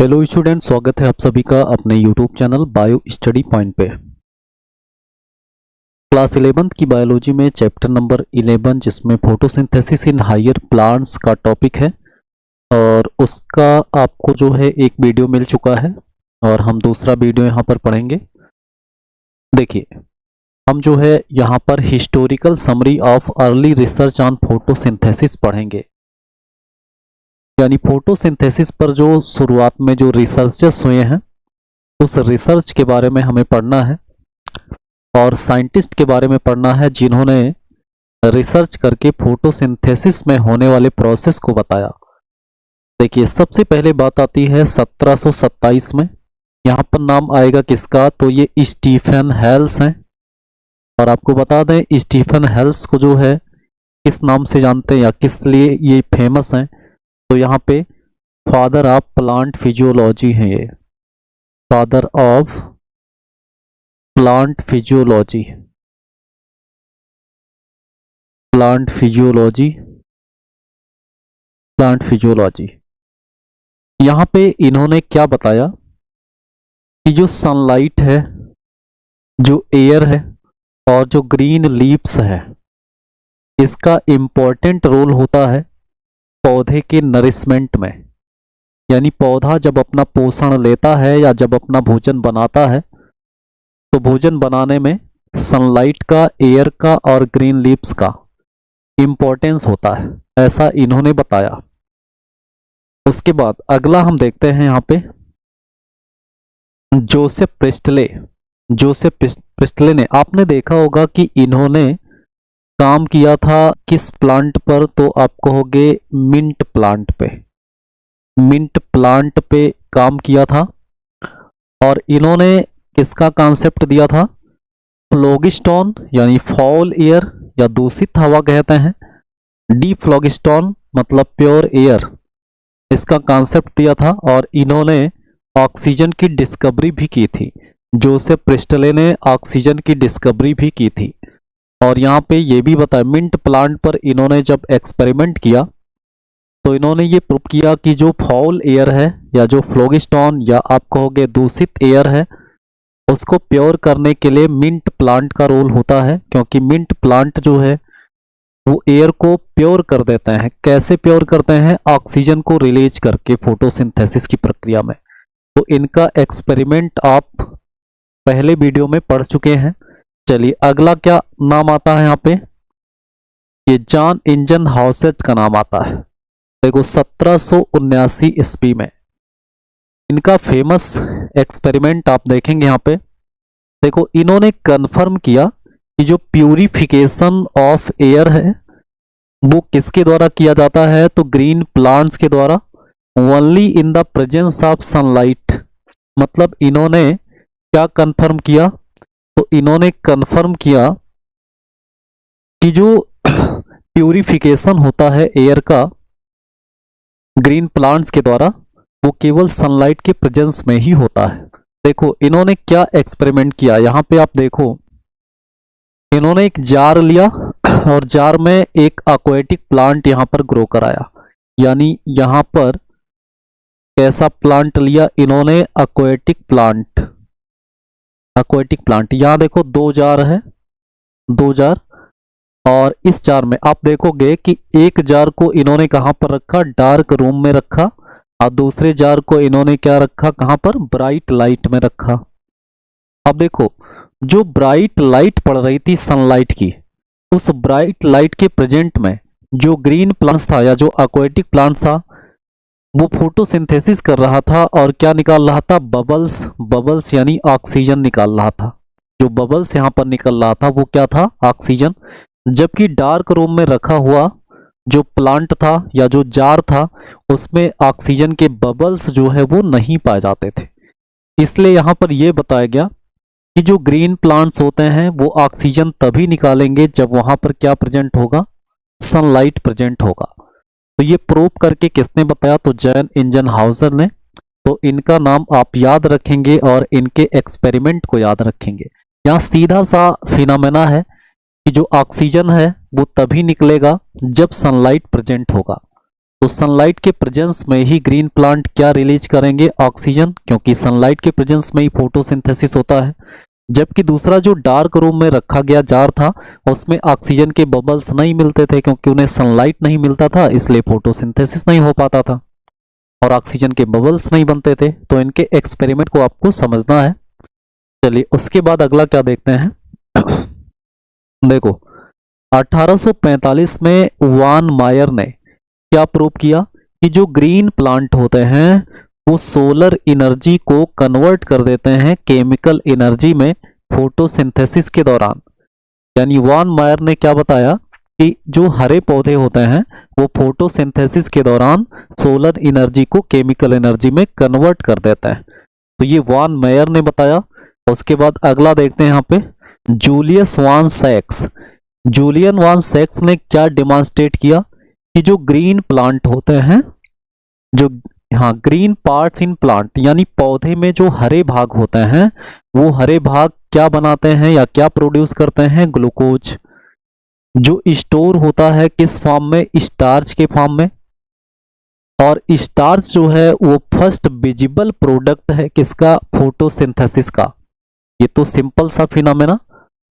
Hello student, स्वागत है आप सभी का अपने YouTube channel bio study point पे। क्लास 11th की बायोलॉजी में चैप्टर नंबर 11 जिसमें फोटोसिंथेसिस इन हायर प्लांट्स का टॉपिक है और उसका आपको जो है एक वीडियो मिल चुका है और हम दूसरा वीडियो यहाँ पर पढ़ेंगे। देखिए, हम जो है यहाँ पर historical summary of early research on photosynthesis पढ़ेंगे। यानी फोटोसिंथेसिस पर जो शुरुआत में जो रिसर्चर्स हुए हैं उस रिसर्च के बारे में हमें पढ़ना है और साइंटिस्ट के बारे में पढ़ना है जिन्होंने रिसर्च करके फोटोसिंथेसिस में होने वाले प्रोसेस को बताया। देखिए, सबसे पहले बात आती है 1727 में। यहाँ पर नाम आएगा किसका, तो ये स्टीफन हेल्स हैं। और आपको बता दें, स्टीफन हेल्स को जो है किस नाम से जानते हैं या किस लिए ये फेमस हैं, तो यहाँ पे फादर ऑफ प्लांट फिजियोलॉजी है। ये father of plant physiology, plant physiology, plant physiology. यहाँ पे इन्होंने क्या बताया कि जो सनलाइट है, जो एयर है और जो ग्रीन लीव्स है, इसका इम्पोर्टेंट रोल होता है पौधे के नरिशमेंट में। यानी पौधा जब अपना पोषण लेता है या जब अपना भोजन बनाता है तो भोजन बनाने में सनलाइट का, एयर का और ग्रीन लीव्स का इम्पोर्टेंस होता है, ऐसा इन्होंने बताया। उसके बाद अगला हम देखते हैं यहाँ पे जोसेफ प्रिस्टले। जोसेफ प्रिस्टले ने, आपने देखा होगा कि इन्होंने काम किया था किस प्लांट पर, तो आप कहोगे मिंट प्लांट पे। मिंट प्लांट पे काम किया था और इन्होंने किसका कॉन्सेप्ट दिया था, फ्लोगिस्टोन यानी फॉल एयर या दूषित हवा कहते हैं, डी फ्लोगिस्टोन मतलब प्योर एयर, इसका कॉन्सेप्ट दिया था। और इन्होंने ऑक्सीजन की डिस्कवरी भी की थी। जोसेफ प्रिस्टले ने ऑक्सीजन की डिस्कवरी भी की थी। और यहाँ पे ये भी बताया, मिंट प्लांट पर इन्होंने जब एक्सपेरिमेंट किया तो इन्होंने ये प्रूव किया कि जो फाउल एयर है या जो फ्लोगिस्टोन या आप कहोगे दूषित एयर है, उसको प्योर करने के लिए मिंट प्लांट का रोल होता है। क्योंकि मिंट प्लांट जो है वो एयर को प्योर कर देते हैं। कैसे प्योर करते हैं, ऑक्सीजन को रिलीज करके फोटोसिंथेसिस की प्रक्रिया में। तो इनका एक्सपेरिमेंट आप पहले वीडियो में पढ़ चुके हैं। चलिए, अगला क्या नाम आता है यहाँ पे, ये जॉन इंजन हाउसेज का नाम आता है। देखो, 1779 ईस्वी में इनका फेमस एक्सपेरिमेंट आप देखेंगे यहाँ पे। देखो, इन्होंने कंफर्म किया कि जो प्यूरिफिकेशन ऑफ एयर है वो किसके द्वारा किया जाता है, तो ग्रीन प्लांट्स के द्वारा, only in the presence of sunlight. मतलब इन्होंने क्या कंफर्म किया, तो इन्होंने कंफर्म किया कि जो प्यूरिफिकेशन होता है एयर का ग्रीन प्लांट्स के द्वारा, वो केवल सनलाइट के प्रेजेंस में ही होता है। देखो, इन्होंने क्या एक्सपेरिमेंट किया, यहाँ पे आप देखो, इन्होंने एक जार लिया और जार में एक एक्वेटिक प्लांट यहाँ पर ग्रो कराया। यानी यहाँ पर कैसा प्लांट लिया इन्होंने, एक्वेटिक प्लांट। एक्वेटिक प्लांट, यहाँ देखो 2 जार है, 2 जार। और इस जार में आप देखोगे कि एक जार को इन्होंने कहां पर रखा, डार्क रूम में रखा, और दूसरे जार को इन्होंने क्या रखा, कहां पर, ब्राइट लाइट में रखा। अब देखो, जो ब्राइट लाइट पड़ रही थी सनलाइट की, उस ब्राइट लाइट के प्रेजेंट में जो ग्रीन प्लांट्स था या जो एक्वेटिक प्लांट्स था वो फोटोसिंथेसिस कर रहा था और क्या निकाल रहा था, बबल्स। बबल्स यानी ऑक्सीजन निकाल रहा था। जो बबल्स यहां पर निकल रहा था वो क्या था, ऑक्सीजन। जबकि डार्क रूम में रखा हुआ जो प्लांट था या जो जार था उसमें ऑक्सीजन के बबल्स जो है वो नहीं पाए जाते थे। इसलिए यहां पर यह बताया गया कि जो ग्रीन प्लांट्स होते हैं वो ऑक्सीजन तभी निकालेंगे जब वहां पर क्या प्रेजेंट होगा, सनलाइट प्रेजेंट होगा। तो ये प्रूव करके किसने बताया, तो जॉन इंजन हाउसर ने। तो इनका नाम आप याद रखेंगे और इनके एक्सपेरिमेंट को याद रखेंगे। यहाँ सीधा सा फिनोमेना है कि जो ऑक्सीजन है वो तभी निकलेगा जब सनलाइट प्रेजेंट होगा। तो सनलाइट के प्रेजेंस में ही ग्रीन प्लांट क्या रिलीज करेंगे? ऑक्सीजन, क्योंकि सनलाइट के प्रेजेंस में ही फोटोसिंथेसिस होता है। जबकि दूसरा जो डार्क रूम में रखा गया जार था उसमें ऑक्सीजन के बबल्स नहीं मिलते थे, क्योंकि उन्हें सनलाइट नहीं मिलता था, इसलिए फोटोसिंथेसिस नहीं हो पाता था और ऑक्सीजन के बबल्स नहीं बनते थे। तो इनके एक्सपेरिमेंट को आपको समझना है। चलिए उसके बाद अगला क्या देखते हैं। देखो 1845 में वान मायर ने क्या प्रूव किया कि जो ग्रीन प्लांट होते हैं वो सोलर एनर्जी को कन्वर्ट कर देते हैं केमिकल एनर्जी में फोटोसिंथेसिस के दौरान। यानी वान मायर ने क्या बताया कि जो हरे पौधे होते हैं वो फोटोसिंथेसिस के दौरान सोलर एनर्जी को केमिकल एनर्जी में कन्वर्ट कर देते हैं। तो ये वान मायर ने बताया। उसके बाद अगला देखते हैं यहाँ पे जूलियस वान सैक्स। जूलियन वान सैक्स ने क्या डिमॉन्स्ट्रेट किया कि जो ग्रीन प्लांट होते हैं, जो ग्रीन पार्ट्स इन प्लांट, यानी पौधे में जो हरे भाग होते हैं वो हरे भाग क्या बनाते हैं या क्या प्रोड्यूस करते हैं? ग्लूकोज, जो स्टोर होता है किस फॉर्म में? स्टार्च के फॉर्म में। और स्टार्च जो है वो फर्स्ट विजिबल प्रोडक्ट है किसका? फोटोसिंथेसिस का। ये तो सिंपल सा फिनोमेना।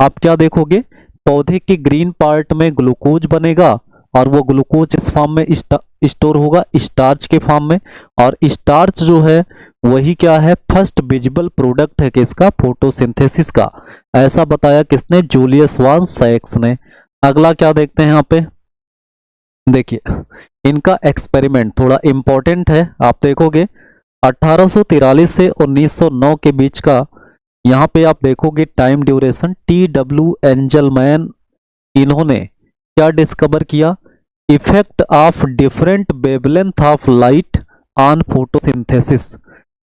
आप क्या देखोगे, पौधे के ग्रीन पार्ट में ग्लूकोज बनेगा और वो ग्लूकोज इस फॉर्म में स्टोर होगा स्टार्च के फॉर्म में। और स्टार्च जो है वही क्या है? फर्स्ट विजिबल प्रोडक्ट है किसका? फोटोसिंथेसिस का। ऐसा बताया किसने? जूलियस वान सैक्स ने। अगला क्या देखते हैं यहाँ पे, देखिए इनका एक्सपेरिमेंट थोड़ा इंपॉर्टेंट है। आप देखोगे 1843 से 1909 के बीच का यहाँ पे आप देखोगे टाइम ड्यूरेशन। TW एंजलमैन, इन्होंने क्या डिस्कवर किया? Effect of different wavelength of light on photosynthesis.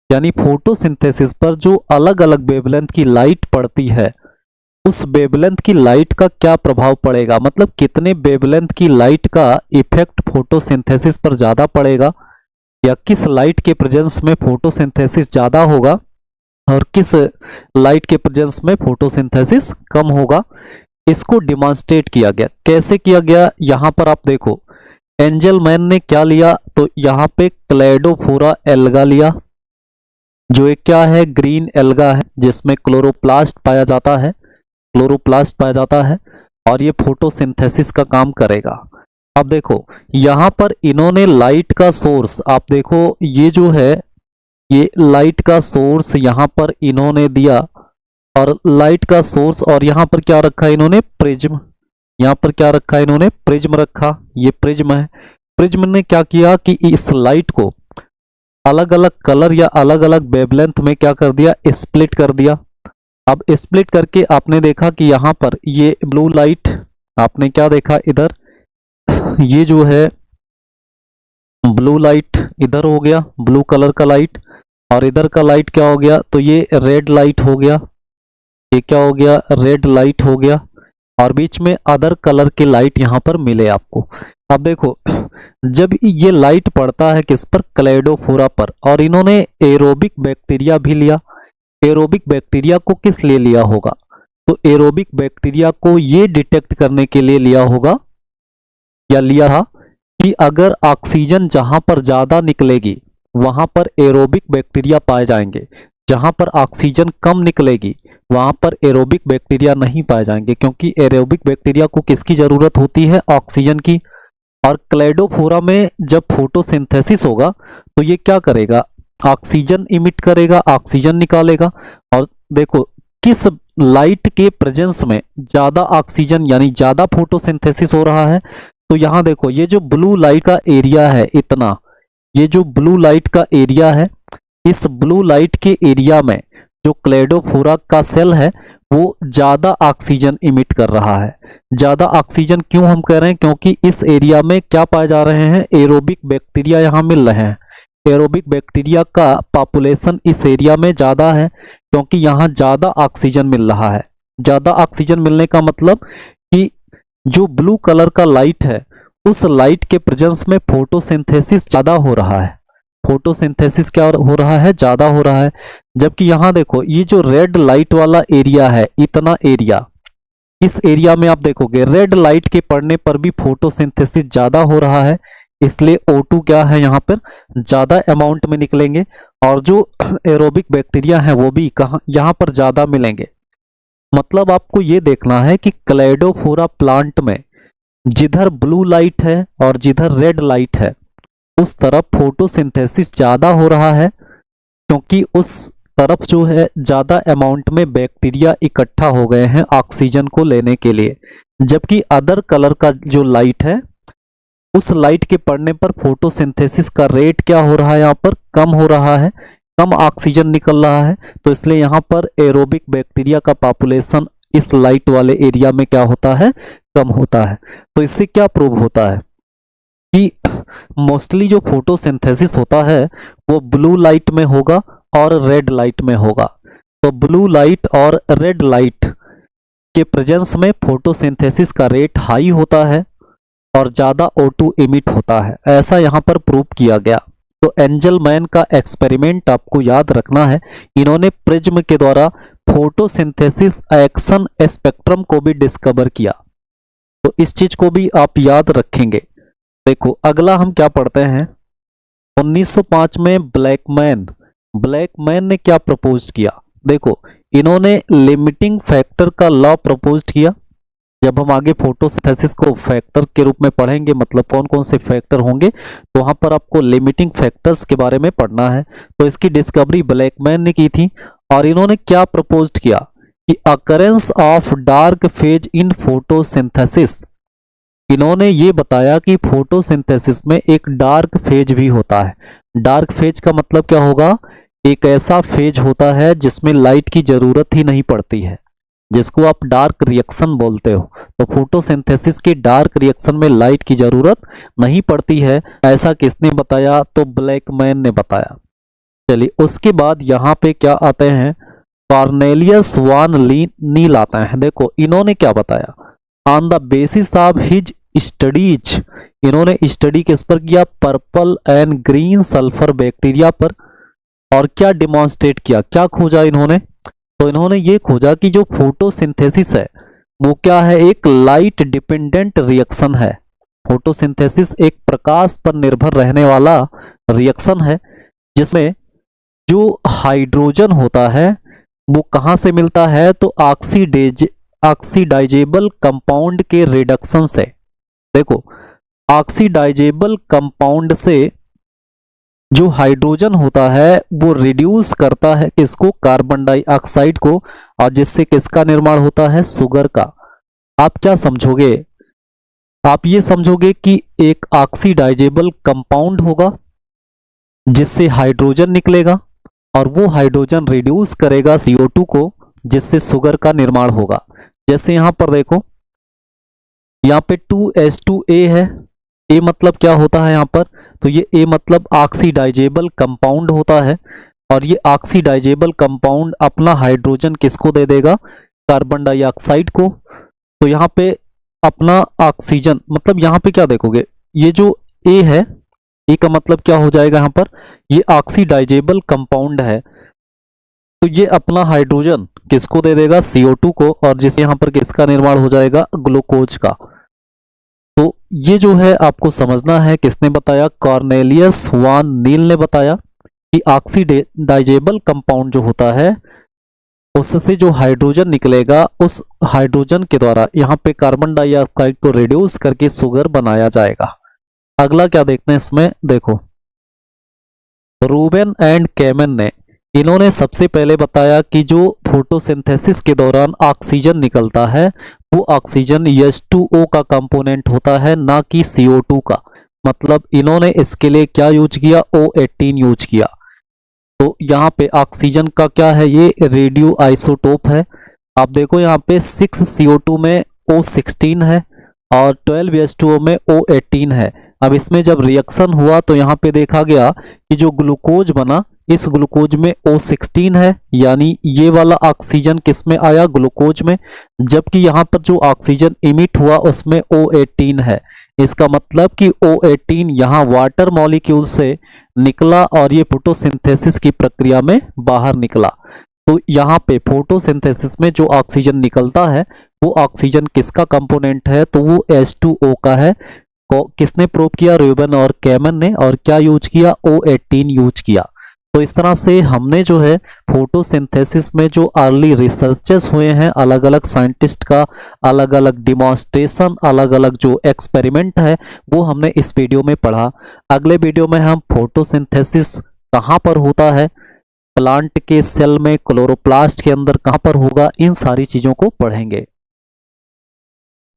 यानी फोटोसिंथेसिस पर जो अलग अलग वेवलेंथ की लाइट पड़ती है उस वेवलेंथ की लाइट का क्या प्रभाव पड़ेगा, मतलब कितने वेवलेंथ की लाइट का इफेक्ट फोटोसिंथेसिस पर ज्यादा पड़ेगा, या किस लाइट के प्रेजेंस में फोटोसिंथेसिस ज्यादा होगा और किस लाइट के प्रेजेंस में फोटोसिंथेसिस कम होगा। इसको डिमॉन्स्ट्रेट किया गया। कैसे किया गया? यहां पर आप देखो एंजलमैन ने क्या लिया, तो यहां पे क्लेडोफोरा एल्गा लिया, जो एक क्या है? ग्रीन एल्गा है जिसमें क्लोरोप्लास्ट पाया जाता है, क्लोरोप्लास्ट पाया जाता है और ये फोटोसिंथेसिस का काम करेगा। अब देखो यहां पर इन्होंने लाइट का सोर्स, आप देखो ये जो है ये लाइट का सोर्स यहां पर इन्होंने दिया और लाइट का सोर्स, और यहां पर क्या रखा इन्होंने? प्रिज्म। यहां पर क्या रखा इन्होंने? प्रिज्म रखा। ये प्रिज्म है। प्रिज्म ने क्या किया कि इस लाइट को अलग अलग कलर या अलग अलग वेवलेंथ में क्या कर दिया? स्प्लिट कर दिया। अब स्प्लिट करके आपने देखा कि यहां पर ये ब्लू लाइट, आपने क्या देखा इधर, ये जो है ब्लू लाइट इधर हो गया, ब्लू कलर का लाइट, और इधर का लाइट क्या हो गया? तो ये रेड लाइट हो गया। ये क्या हो गया? रेड लाइट हो गया। और बीच में अदर कलर के लाइट यहां पर मिले आपको। अब देखो जब ये लाइट पड़ता है किस पर? क्लेडोफोरा पर। और इन्होंने एरोबिक बैक्टीरिया भी लिया। एरोबिक बैक्टीरिया को किस लिए लिया होगा? तो एरोबिक बैक्टीरिया को ये डिटेक्ट करने के लिए लिया होगा या लिया था कि अगर ऑक्सीजन जहां पर ज्यादा निकलेगी वहां पर एरोबिक बैक्टीरिया पाए जाएंगे, जहां पर ऑक्सीजन कम निकलेगी वहां पर एरोबिक बैक्टीरिया नहीं पाए जाएंगे, क्योंकि एरोबिक बैक्टीरिया को किसकी जरूरत होती है? ऑक्सीजन की। और क्लेडोफोरा में जब फोटोसिंथेसिस होगा तो ये क्या करेगा? ऑक्सीजन इमिट करेगा, ऑक्सीजन निकालेगा। और देखो किस लाइट के प्रेजेंस में ज्यादा ऑक्सीजन यानी ज्यादा फोटोसिंथेसिस हो रहा है? तो यहां देखो ये जो ब्लू लाइट का एरिया है इतना, ये जो ब्लू लाइट का एरिया है, इस ब्लू लाइट के एरिया में जो क्लेडोफोरा का सेल है वो ज्यादा ऑक्सीजन इमिट कर रहा है। ज्यादा ऑक्सीजन क्यों हम कह रहे हैं? क्योंकि इस एरिया में क्या पाए जा रहे हैं? एरोबिक बैक्टीरिया यहां मिल रहे हैं। एरोबिक बैक्टीरिया का पॉपुलेशन इस एरिया में ज्यादा है क्योंकि यहां ज्यादा ऑक्सीजन मिल रहा है। ज्यादा ऑक्सीजन मिलने का मतलब कि जो ब्लू कलर का लाइट है उस लाइट के प्रेजेंस में फोटोसिंथेसिस ज्यादा हो रहा है। फोटोसिंथेसिस क्या हो रहा है? ज्यादा हो रहा है। जबकि यहां देखो ये जो रेड लाइट वाला एरिया है, इतना एरिया, इस एरिया में आप देखोगे रेड लाइट के पड़ने पर भी फोटोसिंथेसिस ज्यादा हो रहा है। इसलिए O2 क्या है यहाँ पर ज्यादा अमाउंट में निकलेंगे, और जो एरोबिक बैक्टीरिया हैं वो भी कहाँ यहाँ पर ज्यादा मिलेंगे। मतलब आपको ये देखना है कि क्लेडोफोरा प्लांट में जिधर ब्लू लाइट है और जिधर रेड लाइट है उस तरफ फोटोसिंथेसिस ज्यादा हो रहा है, क्योंकि उस तरफ जो है ज्यादा अमाउंट में बैक्टीरिया इकट्ठा हो गए हैं ऑक्सीजन को लेने के लिए। जबकि अदर कलर का जो लाइट है उस लाइट के पड़ने पर फोटोसिंथेसिस का रेट क्या हो रहा है, यहाँ पर कम हो रहा है, कम ऑक्सीजन निकल रहा है। तो इसलिए यहाँ पर एरोबिक बैक्टीरिया का पॉपुलेशन इस लाइट वाले एरिया में क्या होता है, कम होता है। तो इससे क्या प्रूव होता है कि मोस्टली जो फोटोसिंथेसिस होता है वो ब्लू लाइट में होगा और रेड लाइट में होगा। तो ब्लू लाइट और रेड लाइट के प्रेजेंस में फोटोसिंथेसिस का रेट हाई होता है और ज्यादा O2 इमिट होता है, ऐसा यहां पर प्रूव किया गया। तो एंजलमैन का एक्सपेरिमेंट आपको याद रखना है। इन्होंने प्रिज्म के द्वारा फोटोसिंथेसिस एक्शन स्पेक्ट्रम को भी डिस्कवर किया, तो इस चीज को भी आप याद रखेंगे। देखो अगला हम क्या पढ़ते हैं, 1905 में ब्लैकमैन ने क्या प्रपोज किया। देखो इन्होंने लिमिटिंग फैक्टर का लॉ प्रपोज किया। जब हम आगे फोटोसिंथेसिस को फैक्टर के रूप में पढ़ेंगे, मतलब कौन कौन से फैक्टर होंगे, तो वहां पर आपको लिमिटिंग फैक्टर्स के बारे में पढ़ना है। तो इसकी डिस्कवरी ब्लैकमैन ने की थी, और इन्होंने क्या प्रपोज किया कि occurrence of dark phase in photosynthesis. इन्होंने ये बताया कि फोटोसिंथेसिस में एक डार्क फेज भी होता है। डार्क फेज का मतलब क्या होगा, एक ऐसा फेज होता है जिसमें लाइट की जरूरत ही नहीं पड़ती है, जिसको आप डार्क रिएक्शन बोलते हो। तो फोटोसिंथेसिस के डार्क रिएक्शन में लाइट की जरूरत नहीं पड़ती है, ऐसा किसने बताया, तो ब्लैकमैन ने बताया। चलिए उसके बाद यहाँ पे क्या आते हैं, कॉर्नेलियस वान नील आता है। देखो इन्होंने क्या बताया, on the basis of his studies, इन्होंने स्टडी किस पर किया, purple and green sulphur bacteria पर। और क्या डिमॉन्स्ट्रेट किया, क्या खोजा इन्होंने, तो इन्होंने ये खोजा कि जो फोटोसिंथेसिस है वो क्या है, एक लाइट डिपेंडेंट रिएक्शन है। फोटोसिंथेसिस एक प्रकाश पर निर्भर रहने वाला रिएक्शन है, जिसमें जो हाइड्रोजन होता है वो कहां से मिलता है, तो ऑक्सीडाइजेबल कंपाउंड के रिडक्शन से। देखो ऑक्सीडाइजेबल कंपाउंड से जो हाइड्रोजन होता है वो रिड्यूस करता है किसको, कार्बन डाइऑक्साइड को, और जिससे किसका निर्माण होता है, शुगर का। आप क्या समझोगे, आप ये समझोगे कि एक ऑक्सीडाइजेबल कंपाउंड होगा जिससे हाइड्रोजन निकलेगा, और वो हाइड्रोजन रिड्यूस करेगा CO2 को, जिससे शुगर का निर्माण होगा। जैसे यहां पर देखो, यहाँ पे 2H2A है। A मतलब क्या होता है यहाँ पर, तो ये A मतलब ऑक्सीडाइजेबल कंपाउंड होता है, और ये ऑक्सीडाइजेबल कंपाउंड अपना हाइड्रोजन किसको दे देगा, कार्बन डाइऑक्साइड को। तो यहाँ पे अपना ऑक्सीजन, मतलब यहाँ पे क्या देखोगे, ये जो A है, A का मतलब क्या हो जाएगा यहाँ पर, ये ऑक्सीडाइजेबल कंपाउंड है, तो ये अपना हाइड्रोजन किसको दे देगा, CO2 को, और जिससे यहाँ पर किसका निर्माण हो जाएगा, ग्लूकोज का। तो ये जो है आपको समझना है, किसने बताया, कॉर्नेलियस वान नील ने बताया कि ऑक्सीडाइजेबल कंपाउंड जो होता है उससे जो हाइड्रोजन निकलेगा, उस हाइड्रोजन के द्वारा यहाँ पे कार्बन डाइऑक्साइड को रिड्यूस करके शुगर बनाया जाएगा। अगला क्या देखते हैं इसमें, देखो रूबेन एंड कैमन ने, इन्होंने सबसे पहले बताया कि जो फोटोसिंथेसिस के दौरान ऑक्सीजन निकलता है वो ऑक्सीजन H2O का कंपोनेंट होता है, ना कि CO2 का। मतलब इन्होंने इसके लिए क्या यूज किया, O18 यूज किया। तो यहाँ पे ऑक्सीजन का क्या है, ये रेडियो आइसोटोप है। आप देखो यहाँ पे 6 CO2 में O16 है और 12 H2O में O18 है। अब इसमें जब रिएक्शन हुआ तो यहाँ पे देखा गया कि जो ग्लूकोज बना, इस ग्लूकोज में O16 है, यानी ये वाला ऑक्सीजन किस में आया, ग्लूकोज में, जबकि यहाँ पर जो ऑक्सीजन इमिट हुआ उसमें O18 है। इसका मतलब कि O18 यहाँ वाटर मॉलिक्यूल से निकला और ये फोटोसिंथेसिस की प्रक्रिया में बाहर निकला। तो यहाँ पे फोटोसिंथेसिस में जो ऑक्सीजन निकलता है वो ऑक्सीजन किसका कंपोनेंट है, तो वो H2O का है। किसने प्रूव किया? र्यूबन और कैमन ने। और क्या यूज किया? O18 यूज किया। तो इस तरह से हमने जो है फोटोसिंथेसिस में जो अर्ली रिसर्चेस हुए हैं, अलग अलग साइंटिस्ट का अलग अलग डिमॉन्स्ट्रेशन, अलग अलग जो एक्सपेरिमेंट है, वो हमने इस वीडियो में पढ़ा। अगले वीडियो में हम फोटोसिंथेसिस कहाँ पर होता है, प्लांट के सेल में, क्लोरोप्लास्ट के अंदर कहाँ पर होगा, इन सारी चीजों को पढ़ेंगे।